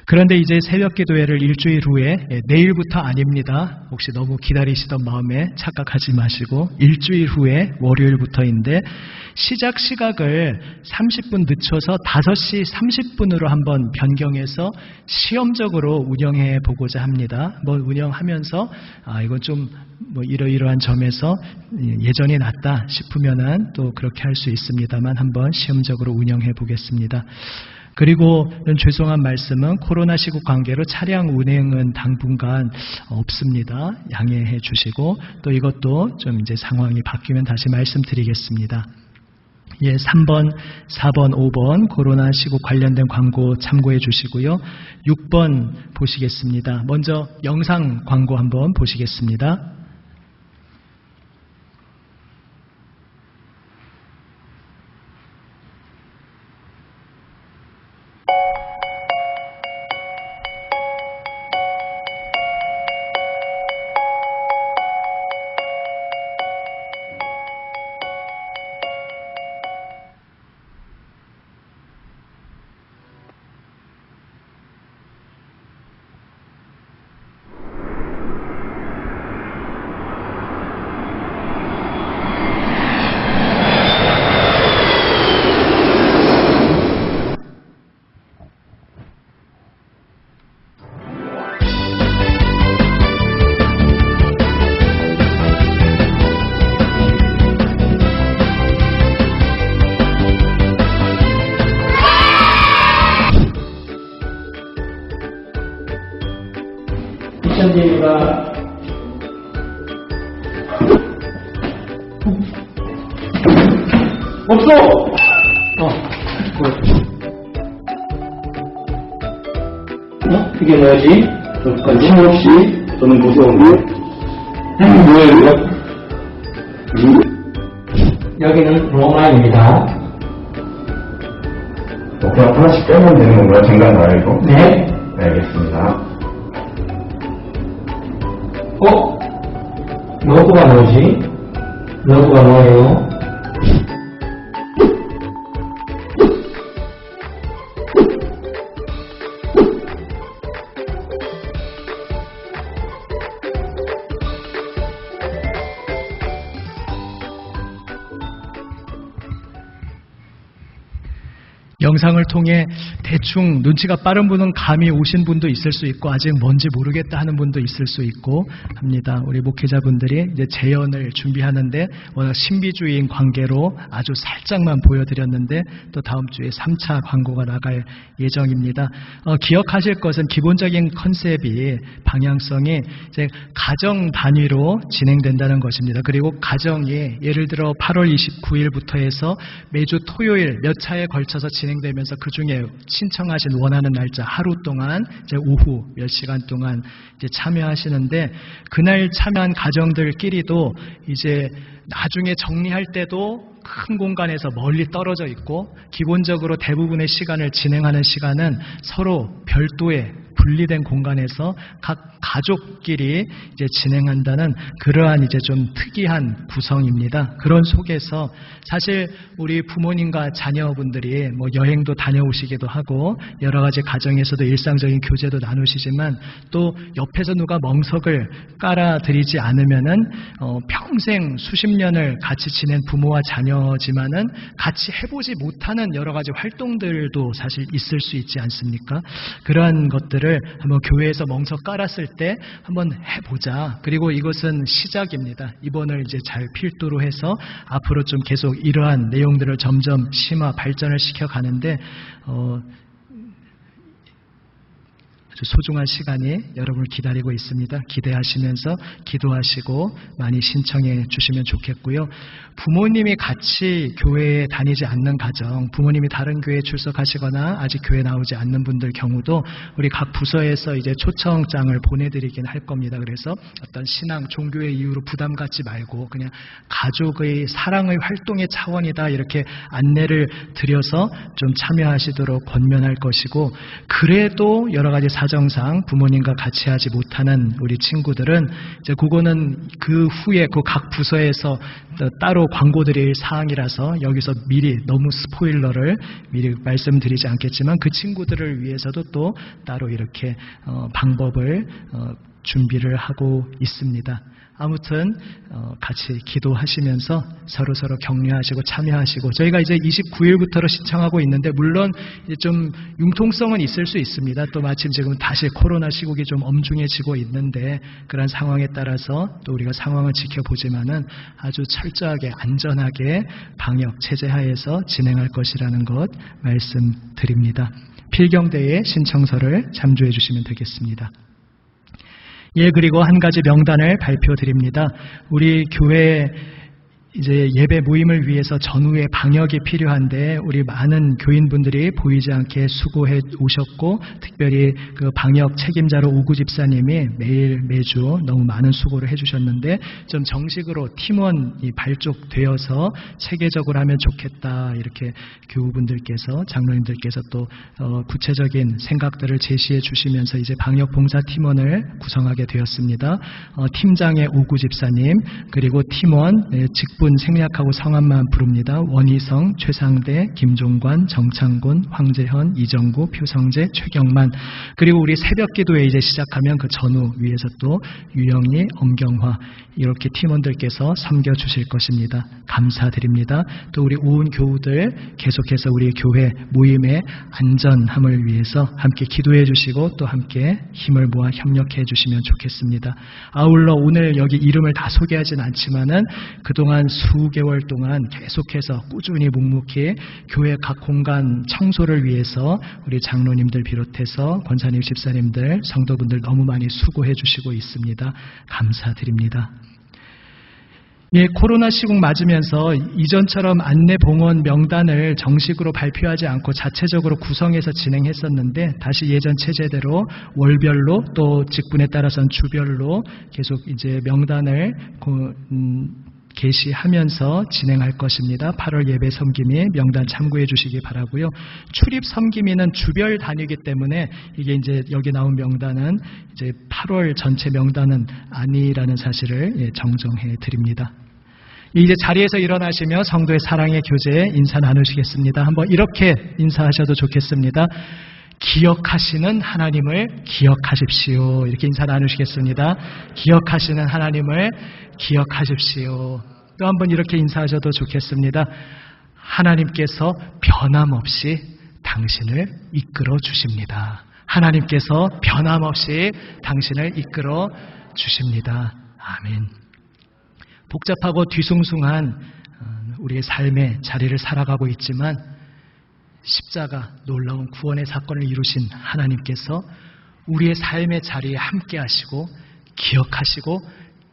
그런데 이제 새벽 기도회를 일주일 후에 내일부터 아닙니다. 혹시 너무 기다리시던 마음에 착각하지 마시고 일주일 후에 월요일부터인데 시작 시각을 30분 늦춰서 5시 30분으로 한번 변경해서 시험적으로 운영해 보고자 합니다. 운영하면서 이건 좀 이러이러한 점에서 예전이 낫다 싶으면은 또 그렇게 할 수 있습니다만 한번 시험적으로 운영해 보겠습니다. 그리고 죄송한 말씀은 코로나 시국 관계로 차량 운행은 당분간 없습니다. 양해해 주시고 또 이것도 좀 이제 상황이 바뀌면 다시 말씀드리겠습니다. 3번, 4번, 5번 코로나 시국 관련된 광고 참고해 주시고요. 6번 보시겠습니다. 먼저 영상 광고 한번 보시겠습니다. 시청자가 없어! 그게 뭐지? 거침없이 저는 무서운데 뭐예요? 여기는 로마입니다. 그냥 하나씩 빼면 되는 건가요? 정답 말고? 네. 네, 알겠습니다. 러브가 뭐지? 러브가 뭐예요? 영상을 통해 대충 눈치가 빠른 분은 감이 오신 분도 있을 수 있고 아직 뭔지 모르겠다 하는 분도 있을 수 있고 합니다. 우리 목회자분들이 이제 재연을 준비하는데 워낙 신비주의인 관계로 아주 살짝만 보여드렸는데 또 다음 주에 3차 광고가 나갈 예정입니다. 기억하실 것은 기본적인 컨셉이 방향성이 이제 가정 단위로 진행된다는 것입니다. 그리고 가정이 예를 들어 8월 29일부터 해서 매주 토요일 몇 차에 걸쳐서 진행되면서 그 중에 신청하신 원하는 날짜 하루 동안 이제 오후 몇 시간 동안 이제 참여하시는데 그날 참여한 가정들끼리도 이제 나중에 정리할 때도 큰 공간에서 멀리 떨어져 있고 기본적으로 대부분의 시간을 진행하는 시간은 서로 별도의 분리된 공간에서 각 가족끼리 이제 진행한다는 그러한 이제 좀 특이한 구성입니다. 그런 속에서 사실 우리 부모님과 자녀분들이 뭐 여행도 다녀오시기도 하고 여러 가지 가정에서도 일상적인 교제도 나누시지만 또 옆에서 누가 멍석을 깔아드리지 않으면은 평생 수십 년을 같이 지낸 부모와 자녀지만은 같이 해보지 못하는 여러 가지 활동들도 사실 있을 수 있지 않습니까? 그러한 것들을 한번 교회에서 멍석 깔았을 때 한번 해보자. 그리고 이것은 시작입니다. 이번을 이제 잘 필두로 해서 앞으로 좀 계속 이러한 내용들을 점점 심화 발전을 시켜가는데 아주 소중한 시간이 여러분을 기다리고 있습니다. 기대하시면서 기도하시고 많이 신청해 주시면 좋겠고요. 부모님이 같이 교회에 다니지 않는 가정, 부모님이 다른 교회에 출석하시거나 아직 교회 나오지 않는 분들 경우도 우리 각 부서에서 이제 초청장을 보내드리긴 할 겁니다. 그래서 어떤 신앙, 종교의 이유로 부담 갖지 말고 그냥 가족의 사랑의 활동의 차원이다 이렇게 안내를 드려서 좀 참여하시도록 권면할 것이고 그래도 여러 가지 사정상 부모님과 같이 하지 못하는 우리 친구들은 이제 그거는 그 후에 그 각 부서에서 따로 광고드릴 사항이라서 여기서 미리 너무 스포일러를 미리 말씀드리지 않겠지만 그 친구들을 위해서도 또 따로 이렇게 방법을 준비를 하고 있습니다. 아무튼 같이 기도하시면서 서로 격려하시고 참여하시고 저희가 이제 29일부터로 신청하고 있는데 물론 이제 좀 융통성은 있을 수 있습니다. 또 마침 지금 다시 코로나 시국이 좀 엄중해지고 있는데 그런 상황에 따라서 또 우리가 상황을 지켜보지만은 아주 철저하게 안전하게 방역 체제 하에서 진행할 것이라는 것 말씀드립니다. 필경대회 신청서를 참조해 주시면 되겠습니다. 예, 그리고 한 가지 명단을 발표드립니다. 우리 교회 이제 예배 모임을 위해서 전후에 방역이 필요한데 우리 많은 교인분들이 보이지 않게 수고해 오셨고 특별히 그 방역 책임자로 오구 집사님이 매주 너무 많은 수고를 해주셨는데 좀 정식으로 팀원이 발족되어서 체계적으로 하면 좋겠다 이렇게 교우분들께서 장로님들께서 또 구체적인 생각들을 제시해 주시면서 이제 방역 봉사 팀원을 구성하게 되었습니다. 팀장의 오구 집사님 그리고 팀원 직분 생략하고 성함만 부릅니다. 원희성, 최상대, 김종관, 정창곤, 황재현, 이정구, 표성재, 최경만 그리고 우리 새벽 기도회 이제 시작하면 그 전후 위에서 또 유영희, 엄경화 이렇게 팀원들께서 섬겨주실 것입니다. 감사드립니다. 또 우리 오은 교우들 계속해서 우리 교회 모임의 안전함을 위해서 함께 기도해 주시고 또 함께 힘을 모아 협력해 주시면 좋겠습니다. 아울러 오늘 여기 이름을 다 소개하진 않지만은 그동안 수개월 동안 계속해서 꾸준히 묵묵히 교회 각 공간 청소를 위해서 우리 장로님들 비롯해서 권사님, 집사님들, 성도분들 너무 많이 수고해 주시고 있습니다. 감사드립니다. 예, 코로나 시국 맞으면서 이전처럼 안내봉헌 명단을 정식으로 발표하지 않고 자체적으로 구성해서 진행했었는데 다시 예전 체제대로 월별로 또 직분에 따라서는 주별로 계속 이제 명단을 게시하면서 진행할 것입니다. 8월 예배 섬김이 명단 참고해 주시기 바라고요. 출입 섬김이는 주별 단위이기 때문에 이게 이제 여기 나온 명단은 이제 8월 전체 명단은 아니라는 사실을 정정해 드립니다. 이제 자리에서 일어나시며 성도의 사랑의 교제에 인사 나누시겠습니다. 한번 이렇게 인사하셔도 좋겠습니다. 기억하시는 하나님을 기억하십시오. 이렇게 인사 나누시겠습니다. 기억하시는 하나님을 기억하십시오. 또 한번 이렇게 인사하셔도 좋겠습니다. 하나님께서 변함없이 당신을 이끌어 주십니다. 하나님께서 변함없이 당신을 이끌어 주십니다. 아멘. 복잡하고 뒤숭숭한 우리의 삶의 자리를 살아가고 있지만 십자가 놀라운 구원의 사건을 이루신 하나님께서 우리의 삶의 자리에 함께 하시고 기억하시고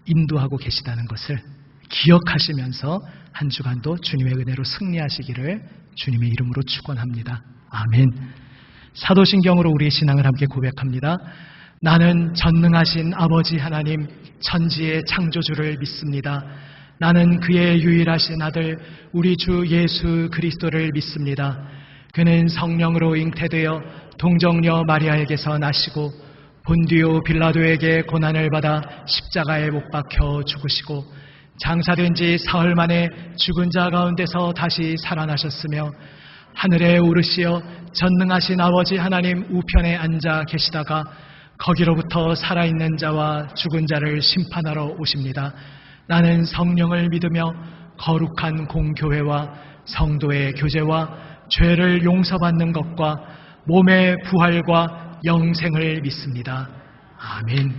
인도하고 계시다는 것을 기억하시면서 한 주간도 주님의 은혜로 승리하시기를 주님의 이름으로 축원합니다. 아멘. 사도신경으로 우리의 신앙을 함께 고백합니다. 나는 전능하신 아버지 하나님 천지의 창조주를 믿습니다. 나는 그의 유일하신 아들 우리 주 예수 그리스도를 믿습니다. 그는 성령으로 잉태되어 동정녀 마리아에게서 나시고 본디오 빌라도에게 고난을 받아 십자가에 못 박혀 죽으시고 장사된 지 사흘 만에 죽은 자 가운데서 다시 살아나셨으며 하늘에 오르시어 전능하신 아버지 하나님 우편에 앉아 계시다가 거기로부터 살아있는 자와 죽은 자를 심판하러 오십니다. 나는 성령을 믿으며 거룩한 공교회와 성도의 교제와 죄를 용서받는 것과 몸의 부활과 영생을 믿습니다. 아멘.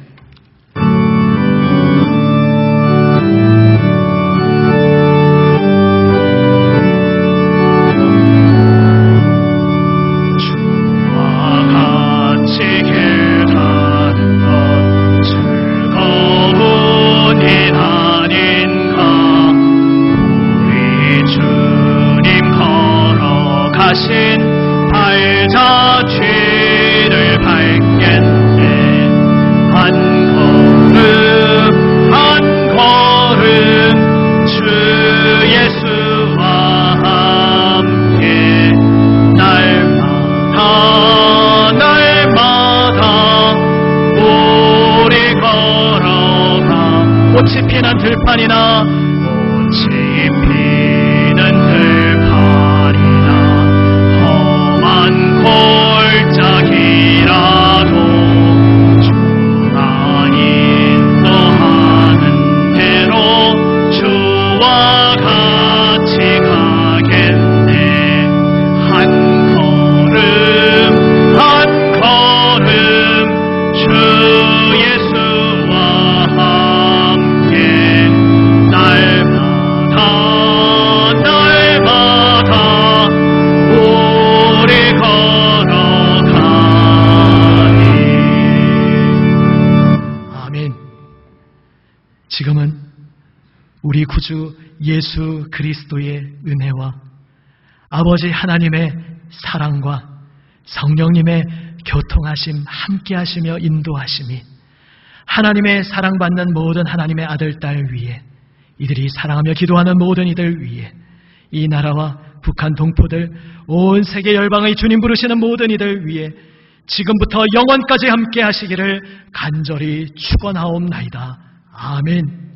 주와 같이 길다는 것 즐거운 일 아닌가. 우리 주님 걸어가신 발자 취를 밟겠네. 한 걸음 주 예수와 함께 날마다 우리 걸어가. 꽃이 피는 들판이나 꽃이 피는 들판이나 험한 골짜기라도 주가 인도하는 대로 주와 같이 가겠네. 한 걸음 주 예수와 함께 날마다 우리 걸어가니. 아멘. 지금은 우리 구주 예수 그리스도의 은혜와 아버지 하나님의 사랑과 성령님의 교통하심, 함께하시며 인도하심이 하나님의 사랑받는 모든 하나님의 아들, 딸 위에, 이들이 사랑하며 기도하는 모든 이들 위에, 이 나라와 북한 동포들, 온 세계 열방의 주님 부르시는 모든 이들 위에 지금부터 영원까지 함께하시기를 간절히 축원하옵나이다. 아멘.